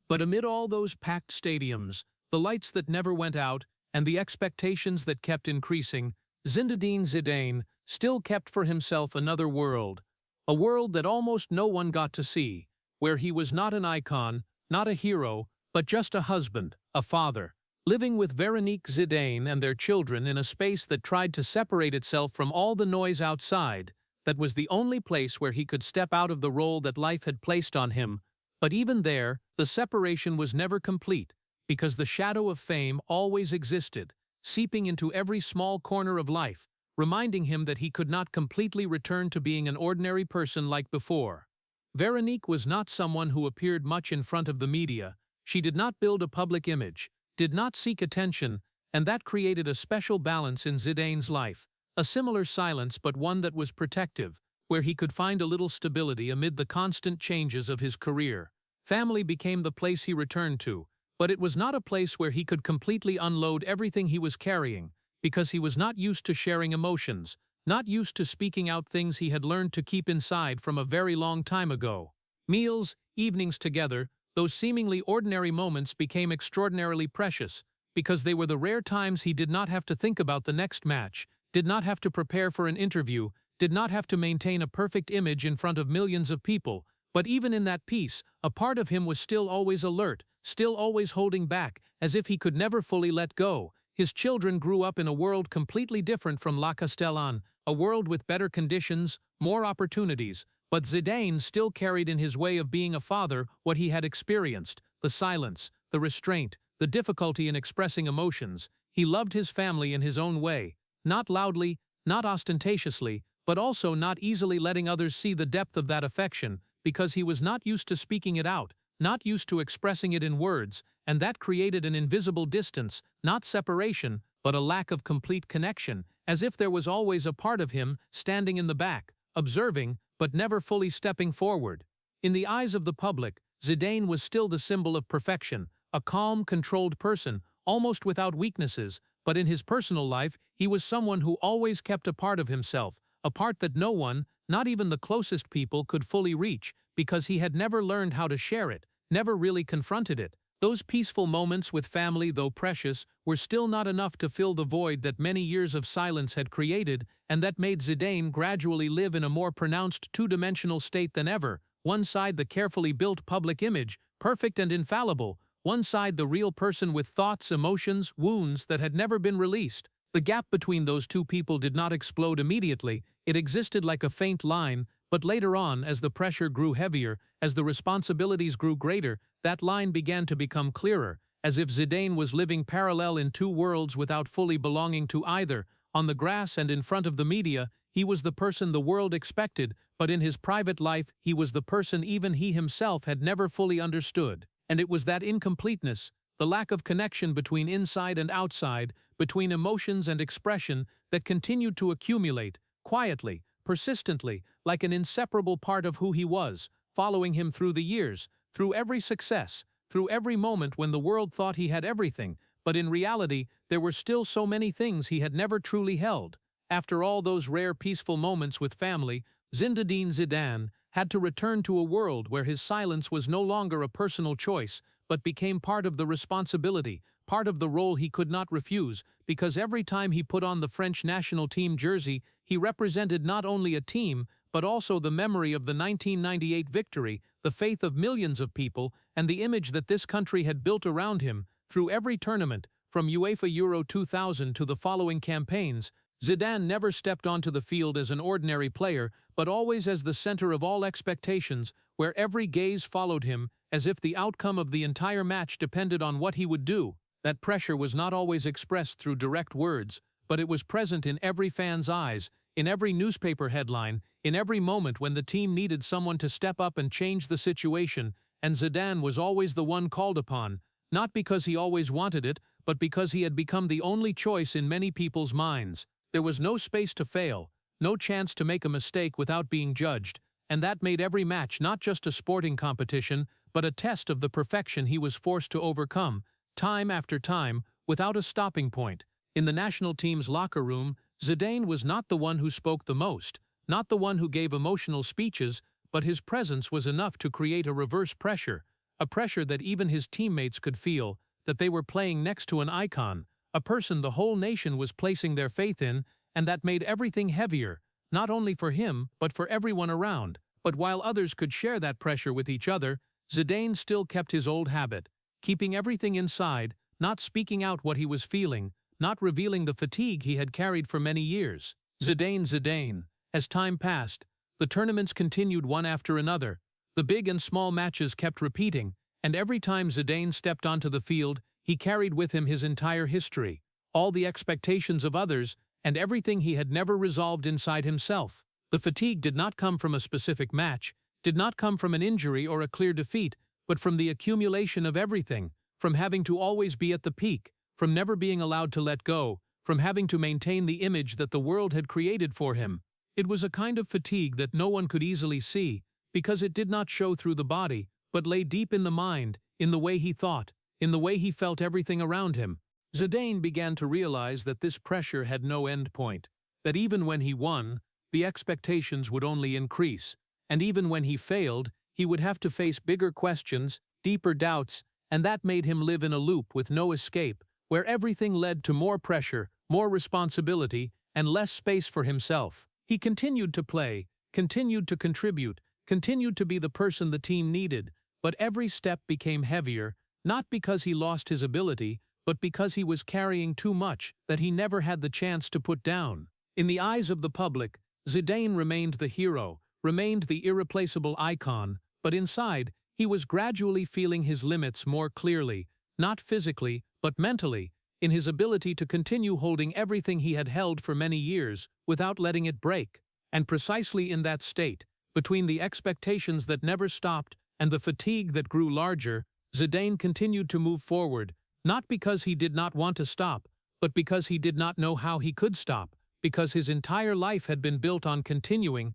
But amid all those packed stadiums, the lights that never went out, and the expectations that kept increasing, Zinedine Zidane still kept for himself another world, a world that almost no one got to see, where he was not an icon, not a hero, but just a husband, a father, living with Veronique Zidane and their children in a space that tried to separate itself from all the noise outside, that was the only place where he could step out of the role that life had placed on him. But even there, the separation was never complete, because the shadow of fame always existed, seeping into every small corner of life, reminding him that he could not completely return to being an ordinary person like before. Veronique was not someone who appeared much in front of the media. She did not build a public image, did not seek attention, and that created a special balance in Zidane's life, a similar silence but one that was protective, where he could find a little stability amid the constant changes of his career. Family became the place he returned to, but it was not a place where he could completely unload everything he was carrying, because he was not used to sharing emotions, not used to speaking out things he had learned to keep inside from a very long time ago. Meals, evenings together, those seemingly ordinary moments became extraordinarily precious, because they were the rare times he did not have to think about the next match, did not have to prepare for an interview, did not have to maintain a perfect image in front of millions of people, but even in that peace, a part of him was still always alert, still always holding back, as if he could never fully let go. His children grew up in a world completely different from La Castellane, a world with better conditions, more opportunities, but Zidane still carried in his way of being a father what he had experienced, the silence, the restraint, the difficulty in expressing emotions. He loved his family in his own way, not loudly, not ostentatiously, but also not easily letting others see the depth of that affection, because he was not used to speaking it out, not used to expressing it in words, and that created an invisible distance, not separation, but a lack of complete connection, as if there was always a part of him standing in the back, observing, but never fully stepping forward. In the eyes of the public, Zidane was still the symbol of perfection, a calm, controlled person, almost without weaknesses, but in his personal life, he was someone who always kept a part of himself, a part that no one, not even the closest people, could fully reach, because he had never learned how to share it, never really confronted it. Those peaceful moments with family, though precious, were still not enough to fill the void that many years of silence had created, and that made Zidane gradually live in a more pronounced two-dimensional state than ever. One side the carefully built public image, perfect and infallible, one side the real person with thoughts, emotions, wounds that had never been released. The gap between those two people did not explode immediately, it existed like a faint line, but later on, as the pressure grew heavier, as the responsibilities grew greater, that line began to become clearer, as if Zidane was living parallel in two worlds without fully belonging to either. On the grass and in front of the media, he was the person the world expected, but in his private life, he was the person even he himself had never fully understood. And it was that incompleteness, the lack of connection between inside and outside, between emotions and expression, that continued to accumulate, quietly, persistently, like an inseparable part of who he was, following him through the years, through every success, through every moment when the world thought he had everything, but in reality, there were still so many things he had never truly held. After all those rare peaceful moments with family, Zinedine Zidane had to return to a world where his silence was no longer a personal choice, but became part of the responsibility, part of the role he could not refuse, because every time he put on the French national team jersey, he represented not only a team, but also the memory of the 1998 victory, the faith of millions of people, and the image that this country had built around him. Through every tournament, from UEFA Euro 2000 to the following campaigns, Zidane never stepped onto the field as an ordinary player, but always as the center of all expectations, where every gaze followed him, as if the outcome of the entire match depended on what he would do. That pressure was not always expressed through direct words, but it was present in every fan's eyes, in every newspaper headline, in every moment when the team needed someone to step up and change the situation, and Zidane was always the one called upon, not because he always wanted it, but because he had become the only choice in many people's minds. There was no space to fail, no chance to make a mistake without being judged, and that made every match not just a sporting competition, but a test of the perfection he was forced to overcome, time after time, without a stopping point. In the national team's locker room, Zidane was not the one who spoke the most, not the one who gave emotional speeches, but his presence was enough to create a reverse pressure, a pressure that even his teammates could feel, that they were playing next to an icon, a person the whole nation was placing their faith in, and that made everything heavier, not only for him, but for everyone around. But while others could share that pressure with each other, Zidane still kept his old habit, keeping everything inside, not speaking out what he was feeling, not revealing the fatigue he had carried for many years. Zidane. As time passed, the tournaments continued one after another. The big and small matches kept repeating, and every time Zidane stepped onto the field, he carried with him his entire history, all the expectations of others, and everything he had never resolved inside himself. The fatigue did not come from a specific match, did not come from an injury or a clear defeat, but from the accumulation of everything, from having to always be at the peak, from never being allowed to let go, from having to maintain the image that the world had created for him. It was a kind of fatigue that no one could easily see, because it did not show through the body, but lay deep in the mind, in the way he thought, in the way he felt everything around him. Zidane began to realize that this pressure had no end point, that even when he won, the expectations would only increase, and even when he failed, he would have to face bigger questions, deeper doubts, and that made him live in a loop with no escape, where everything led to more pressure, more responsibility, and less space for himself. He continued to play, continued to contribute, continued to be the person the team needed, but every step became heavier, not because he lost his ability, but because he was carrying too much that he never had the chance to put down. In the eyes of the public, Zidane remained the hero, remained the irreplaceable icon, but inside, he was gradually feeling his limits more clearly, not physically, but mentally, in his ability to continue holding everything he had held for many years without letting it break. And precisely in that state, between the expectations that never stopped and the fatigue that grew larger, Zidane continued to move forward, not because he did not want to stop, but because he did not know how he could stop, because his entire life had been built on continuing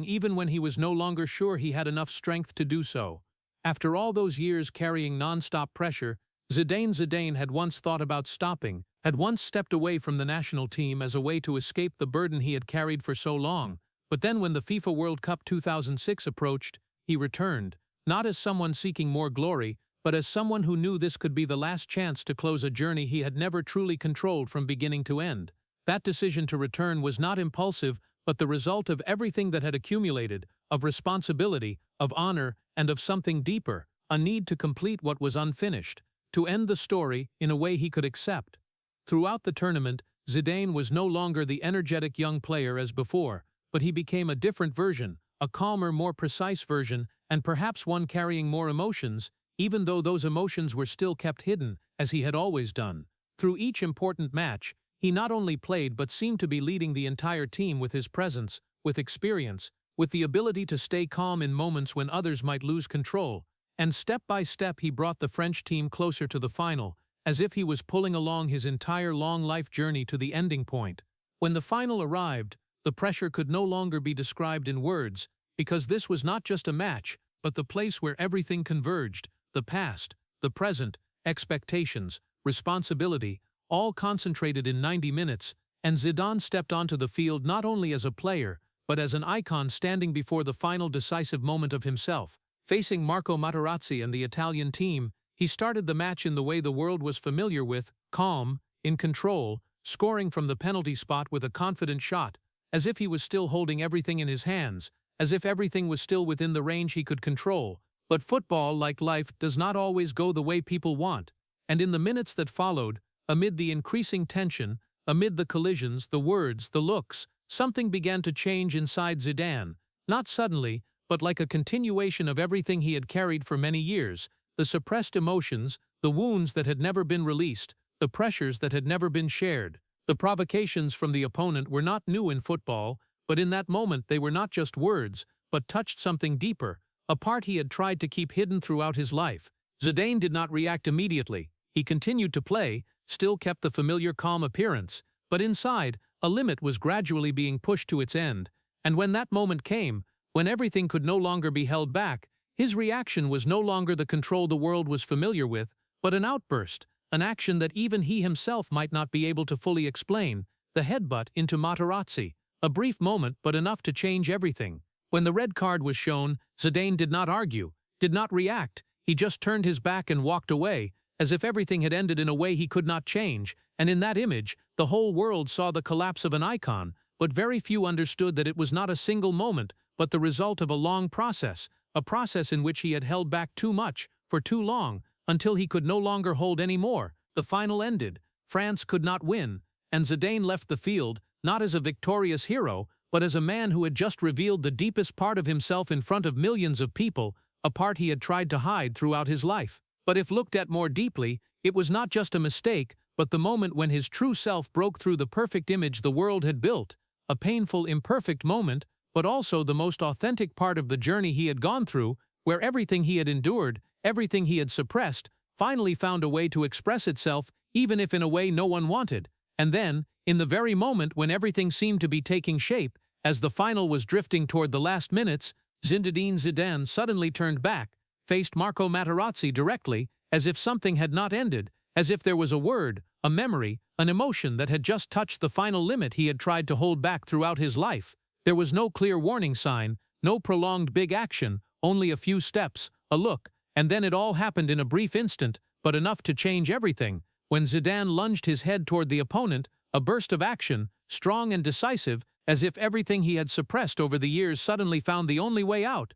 even when he was no longer sure he had enough strength to do so. After all those years carrying non-stop pressure, Zidane had once thought about stopping, had once stepped away from the national team as a way to escape the burden he had carried for so long. But then when the FIFA World Cup 2006 approached, he returned, not as someone seeking more glory, but as someone who knew this could be the last chance to close a journey he had never truly controlled from beginning to end. That decision to return was not impulsive, but the result of everything that had accumulated, of responsibility, of honor, and of something deeper, a need to complete what was unfinished, to end the story in a way he could accept. Throughout the tournament, Zidane was no longer the energetic young player as before, but he became a different version, a calmer, more precise version, and perhaps one carrying more emotions, even though those emotions were still kept hidden, as he had always done. Through each important match, he not only played but seemed to be leading the entire team with his presence, with experience, with the ability to stay calm in moments when others might lose control, and step by step he brought the French team closer to the final, as if he was pulling along his entire long life journey to the ending point. When the final arrived, the pressure could no longer be described in words, because this was not just a match, but the place where everything converged, the past, the present, expectations, responsibility, all concentrated in 90 minutes, and Zidane stepped onto the field not only as a player, but as an icon standing before the final decisive moment of himself. Facing Marco Materazzi and the Italian team, he started the match in the way the world was familiar with, calm, in control, scoring from the penalty spot with a confident shot, as if he was still holding everything in his hands, as if everything was still within the range he could control. But football, like life, does not always go the way people want, and in the minutes that followed, amid the increasing tension, amid the collisions, the words, the looks, something began to change inside Zidane, not suddenly, but like a continuation of everything he had carried for many years, the suppressed emotions, the wounds that had never been released, the pressures that had never been shared. The provocations from the opponent were not new in football, but in that moment they were not just words, but touched something deeper, a part he had tried to keep hidden throughout his life. Zidane did not react immediately. He continued to play, still kept the familiar calm appearance, but inside, a limit was gradually being pushed to its end, and when that moment came, when everything could no longer be held back, his reaction was no longer the control the world was familiar with, but an outburst, an action that even he himself might not be able to fully explain, the headbutt into Materazzi, a brief moment but enough to change everything. When the red card was shown, Zidane did not argue, did not react, he just turned his back and walked away, as if everything had ended in a way he could not change, and in that image, the whole world saw the collapse of an icon, but very few understood that it was not a single moment, but the result of a long process, a process in which he had held back too much, for too long, until he could no longer hold any more. The final ended, France could not win, and Zidane left the field, not as a victorious hero, but as a man who had just revealed the deepest part of himself in front of millions of people, a part he had tried to hide throughout his life. But if looked at more deeply, it was not just a mistake, but the moment when his true self broke through the perfect image the world had built, a painful, imperfect moment, but also the most authentic part of the journey he had gone through, where everything he had endured, everything he had suppressed, finally found a way to express itself, even if in a way no one wanted. And then, in the very moment when everything seemed to be taking shape, as the final was drifting toward the last minutes, Zinedine Zidane suddenly turned back, faced Marco Materazzi directly, as if something had not ended, as if there was a word, a memory, an emotion that had just touched the final limit he had tried to hold back throughout his life. There was no clear warning sign, no prolonged big action, only a few steps, a look, and then it all happened in a brief instant, but enough to change everything. When Zidane lunged his head toward the opponent, a burst of action, strong and decisive, as if everything he had suppressed over the years suddenly found the only way out.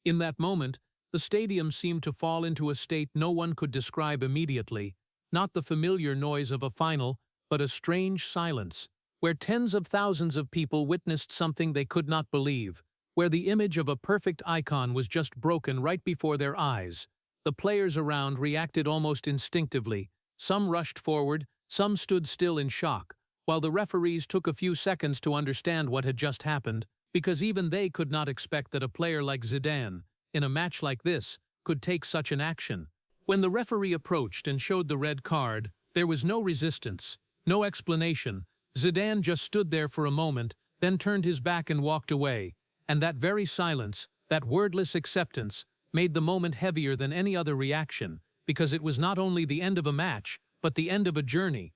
In that moment, the stadium seemed to fall into a state no one could describe immediately, not the familiar noise of a final, but a strange silence, where tens of thousands of people witnessed something they could not believe, where the image of a perfect icon was just broken right before their eyes. The players around reacted almost instinctively. Some rushed forward, some stood still in shock, while the referees took a few seconds to understand what had just happened, because even they could not expect that a player like Zidane, in a match like this, could take such an action. When the referee approached and showed the red card, there was no resistance, no explanation. Zidane just stood there for a moment, then turned his back and walked away, and that very silence, that wordless acceptance, made the moment heavier than any other reaction, because it was not only the end of a match, but the end of a journey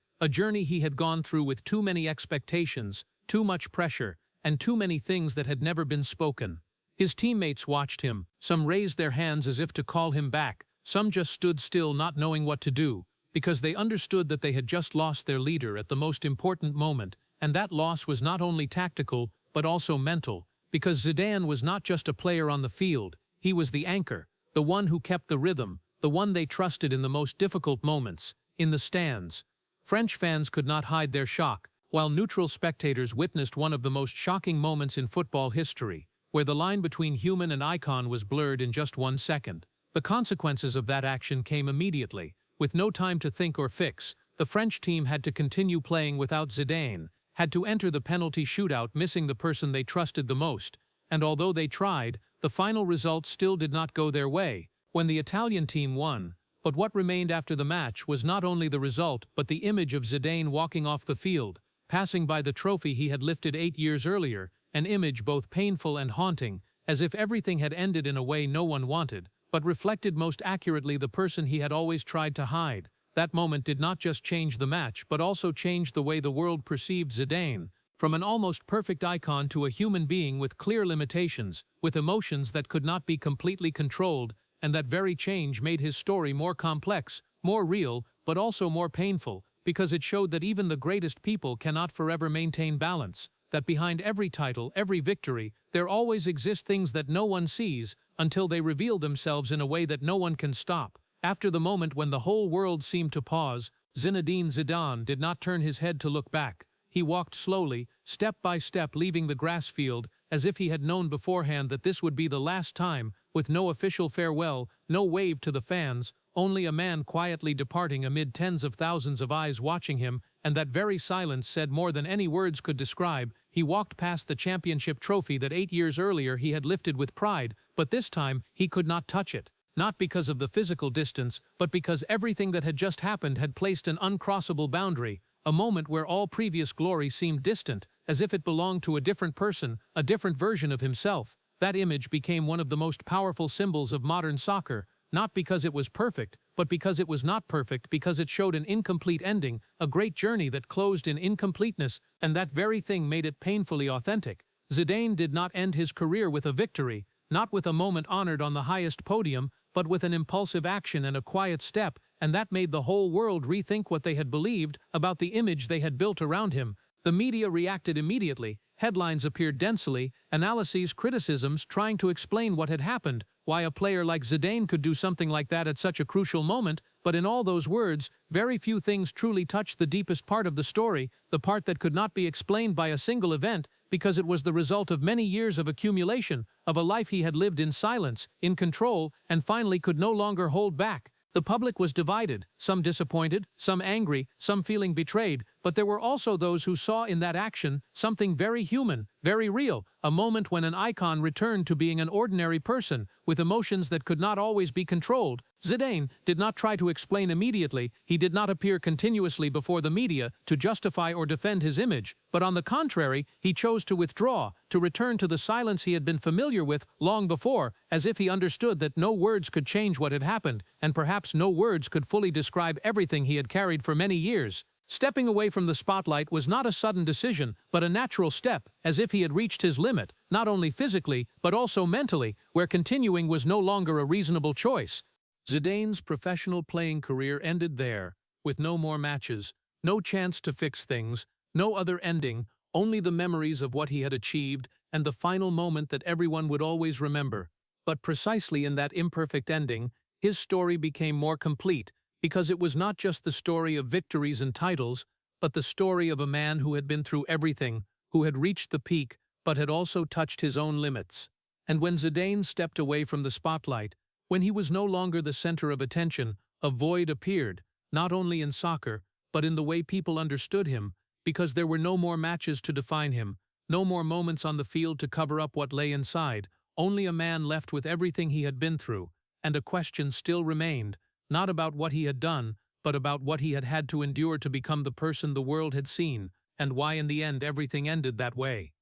he had gone through with too many expectations, too much pressure, and too many things that had never been spoken. His teammates watched him, some raised their hands as if to call him back, some just stood still not knowing what to do, because they understood that they had just lost their leader at the most important moment, and that loss was not only tactical, but also mental, because Zidane was not just a player on the field, he was the anchor, the one who kept the rhythm, the one they trusted in the most difficult moments. In the stands, French fans could not hide their shock, while neutral spectators witnessed one of the most shocking moments in football history, where the line between human and icon was blurred in just 1 second. The consequences of that action came immediately. With no time to think or fix, the French team had to continue playing without Zidane, had to enter the penalty shootout missing the person they trusted the most, and although they tried, the final result still did not go their way. When the Italian team won, but what remained after the match was not only the result but the image of Zidane walking off the field, passing by the trophy he had lifted 8 years earlier, an image both painful and haunting, as if everything had ended in a way no one wanted, but reflected most accurately the person he had always tried to hide. That moment did not just change the match but also changed the way the world perceived Zidane, from an almost perfect icon to a human being with clear limitations, with emotions that could not be completely controlled, and that very change made his story more complex, more real, but also more painful, because it showed that even the greatest people cannot forever maintain balance, that behind every title, every victory, there always exist things that no one sees, until they reveal themselves in a way that no one can stop. After the moment when the whole world seemed to pause, Zinedine Zidane did not turn his head to look back. He walked slowly, step by step, leaving the grass field, as if he had known beforehand that this would be the last time, with no official farewell, no wave to the fans, only a man quietly departing amid tens of thousands of eyes watching him, and that very silence said more than any words could describe. He walked past the championship trophy that 8 years earlier he had lifted with pride, but this time he could not touch it. not because of the physical distance, but because everything that had just happened had placed an uncrossable boundary, a moment where all previous glory seemed distant, as if it belonged to a different person, a different version of himself. That image became one of the most powerful symbols of modern soccer, not because it was perfect, but because it was not perfect, because it showed an incomplete ending, a great journey that closed in incompleteness, and that very thing made it painfully authentic. Zidane did not end his career with a victory, not with a moment honored on the highest podium, but with an impulsive action and a quiet step, and that made the whole world rethink what they had believed about the image they had built around him. The media reacted immediately, headlines appeared densely, analyses, criticisms trying to explain what had happened, why a player like Zidane could do something like that at such a crucial moment, but in all those words, very few things truly touched the deepest part of the story, the part that could not be explained by a single event, because it was the result of many years of accumulation, of a life he had lived in silence, in control, and finally could no longer hold back. The public was divided, some disappointed, some angry, some feeling betrayed, but there were also those who saw in that action something very human, very real, a moment when an icon returned to being an ordinary person, with emotions that could not always be controlled. Zidane did not try to explain immediately, he did not appear continuously before the media to justify or defend his image, but on the contrary, he chose to withdraw, to return to the silence he had been familiar with long before, as if he understood that no words could change what had happened, and perhaps no words could fully describe everything he had carried for many years. Stepping away from the spotlight was not a sudden decision, but a natural step, as if he had reached his limit, not only physically, but also mentally, where continuing was no longer a reasonable choice. Zidane's professional playing career ended there, with no more matches, no chance to fix things, no other ending, only the memories of what he had achieved and the final moment that everyone would always remember. But precisely in that imperfect ending, his story became more complete, because it was not just the story of victories and titles, but the story of a man who had been through everything, who had reached the peak, but had also touched his own limits. And when Zidane stepped away from the spotlight, when he was no longer the center of attention, a void appeared, not only in soccer, but in the way people understood him, because there were no more matches to define him, no more moments on the field to cover up what lay inside, only a man left with everything he had been through, and a question still remained, not about what he had done, but about what he had had to endure to become the person the world had seen, and why in the end everything ended that way.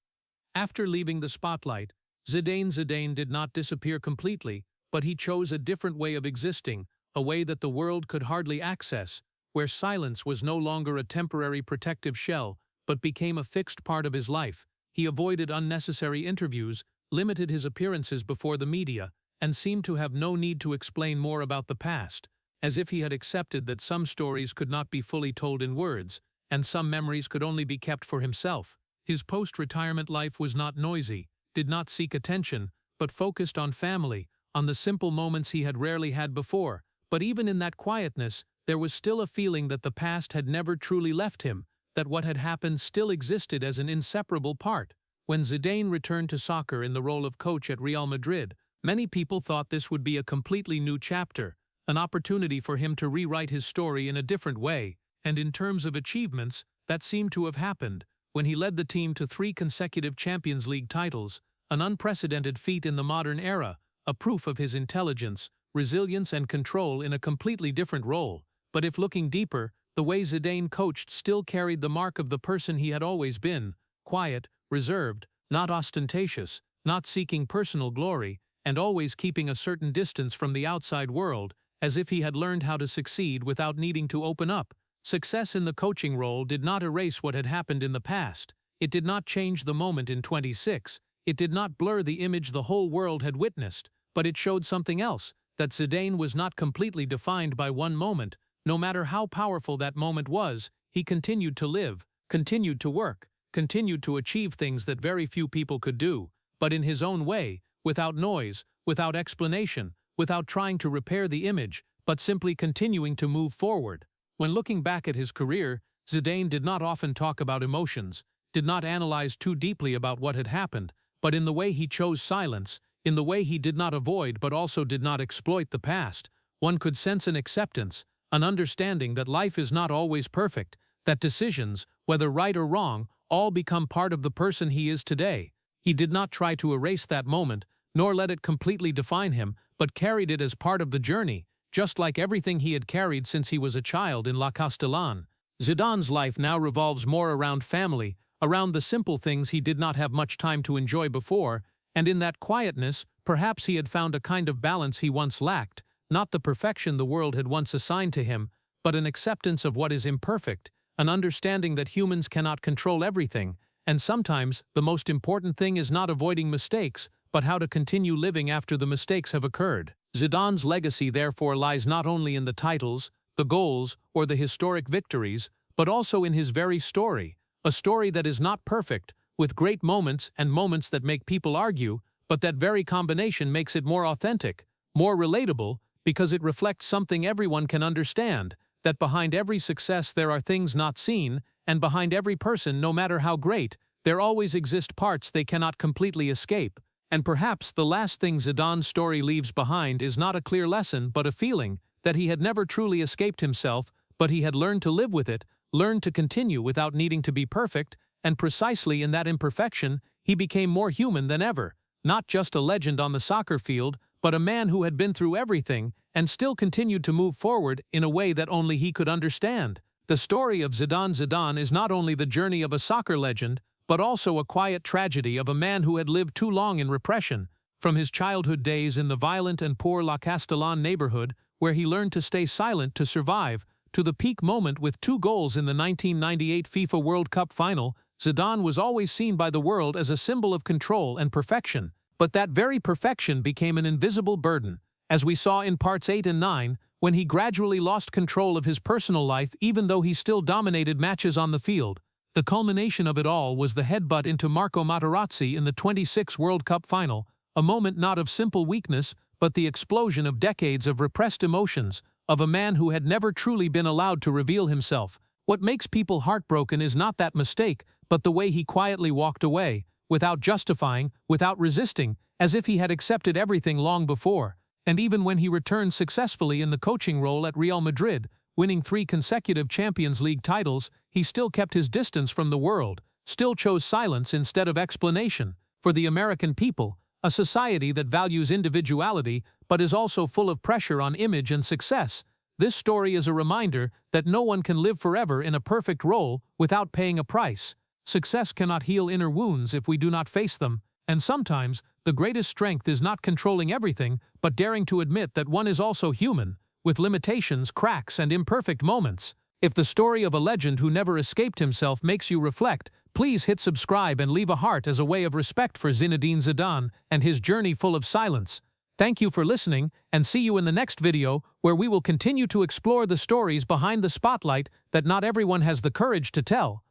After leaving the spotlight, Zidane did not disappear completely, but he chose a different way of existing, a way that the world could hardly access, where silence was no longer a temporary protective shell, but became a fixed part of his life. He avoided unnecessary interviews, limited his appearances before the media, and seemed to have no need to explain more about the past, as if he had accepted that some stories could not be fully told in words, and some memories could only be kept for himself. His post-retirement life was not noisy, did not seek attention, but focused on family, on the simple moments he had rarely had before. But even in that quietness, there was still a feeling that the past had never truly left him, that what had happened still existed as an inseparable part. When Zidane returned to soccer in the role of coach at Real Madrid, many people thought this would be a completely new chapter, an opportunity for him to rewrite his story in a different way, and in terms of achievements, that seemed to have happened, when he led the team to 3 consecutive Champions League titles, an unprecedented feat in the modern era, a proof of his intelligence, resilience and control in a completely different role. But if looking deeper, the way Zidane coached still carried the mark of the person he had always been, quiet, reserved, not ostentatious, not seeking personal glory, and always keeping a certain distance from the outside world, as if he had learned how to succeed without needing to open up. Success in the coaching role did not erase what had happened in the past. It did not change the moment in 26. It did not blur the image the whole world had witnessed, but it showed something else, that Zidane was not completely defined by one moment. No matter how powerful that moment was, he continued to live, continued to work, continued to achieve things that very few people could do, but in his own way, without noise, without explanation, without trying to repair the image, but simply continuing to move forward. When looking back at his career, Zidane did not often talk about emotions, did not analyze too deeply about what had happened, but in the way he chose silence, in the way he did not avoid but also did not exploit the past, one could sense an acceptance, an understanding that life is not always perfect, that decisions, whether right or wrong, all become part of the person he is today. He did not try to erase that moment, nor let it completely define him, but carried it as part of the journey, just like everything he had carried since he was a child in La Castellane. Zidane's life now revolves more around family, around the simple things he did not have much time to enjoy before, and in that quietness, perhaps he had found a kind of balance he once lacked, not the perfection the world had once assigned to him, but an acceptance of what is imperfect, an understanding that humans cannot control everything, and sometimes the most important thing is not avoiding mistakes, but how to continue living after the mistakes have occurred. Zidane's legacy therefore lies not only in the titles, the goals, or the historic victories, but also in his very story, a story that is not perfect, with great moments and moments that make people argue, but that very combination makes it more authentic, more relatable, because it reflects something everyone can understand, that behind every success there are things not seen, and behind every person, no matter how great, there always exist parts they cannot completely escape. And perhaps the last thing Zidane's story leaves behind is not a clear lesson but a feeling that he had never truly escaped himself, but he had learned to live with it, learned to continue without needing to be perfect, and precisely in that imperfection, he became more human than ever, not just a legend on the soccer field, but a man who had been through everything and still continued to move forward in a way that only he could understand. The story of Zinedine Zidane is not only the journey of a soccer legend, but also a quiet tragedy of a man who had lived too long in repression, from his childhood days in the violent and poor La Castellane neighborhood, where he learned to stay silent to survive, to the peak moment with 2 goals in the 1998 FIFA World Cup final. Zidane was always seen by the world as a symbol of control and perfection, but that very perfection became an invisible burden, as we saw in parts 8 and 9, when he gradually lost control of his personal life even though he still dominated matches on the field. The culmination of it all was the headbutt into Marco Materazzi in the 26 World Cup final, a moment not of simple weakness, but the explosion of decades of repressed emotions, of a man who had never truly been allowed to reveal himself. What makes people heartbroken is not that mistake, but the way he quietly walked away, without justifying, without resisting, as if he had accepted everything long before. And even when he returned successfully in the coaching role at Real Madrid, winning 3 consecutive Champions League titles, he still kept his distance from the world, still chose silence instead of explanation. For the American people, a society that values individuality but is also full of pressure on image and success, this story is a reminder that no one can live forever in a perfect role without paying a price. Success cannot heal inner wounds if we do not face them, and sometimes the greatest strength is not controlling everything but daring to admit that one is also human, with limitations, cracks, and imperfect moments. If the story of a legend who never escaped himself makes you reflect, please hit subscribe and leave a heart as a way of respect for Zinedine Zidane and his journey full of silence. Thank you for listening, and see you in the next video, where we will continue to explore the stories behind the spotlight that not everyone has the courage to tell.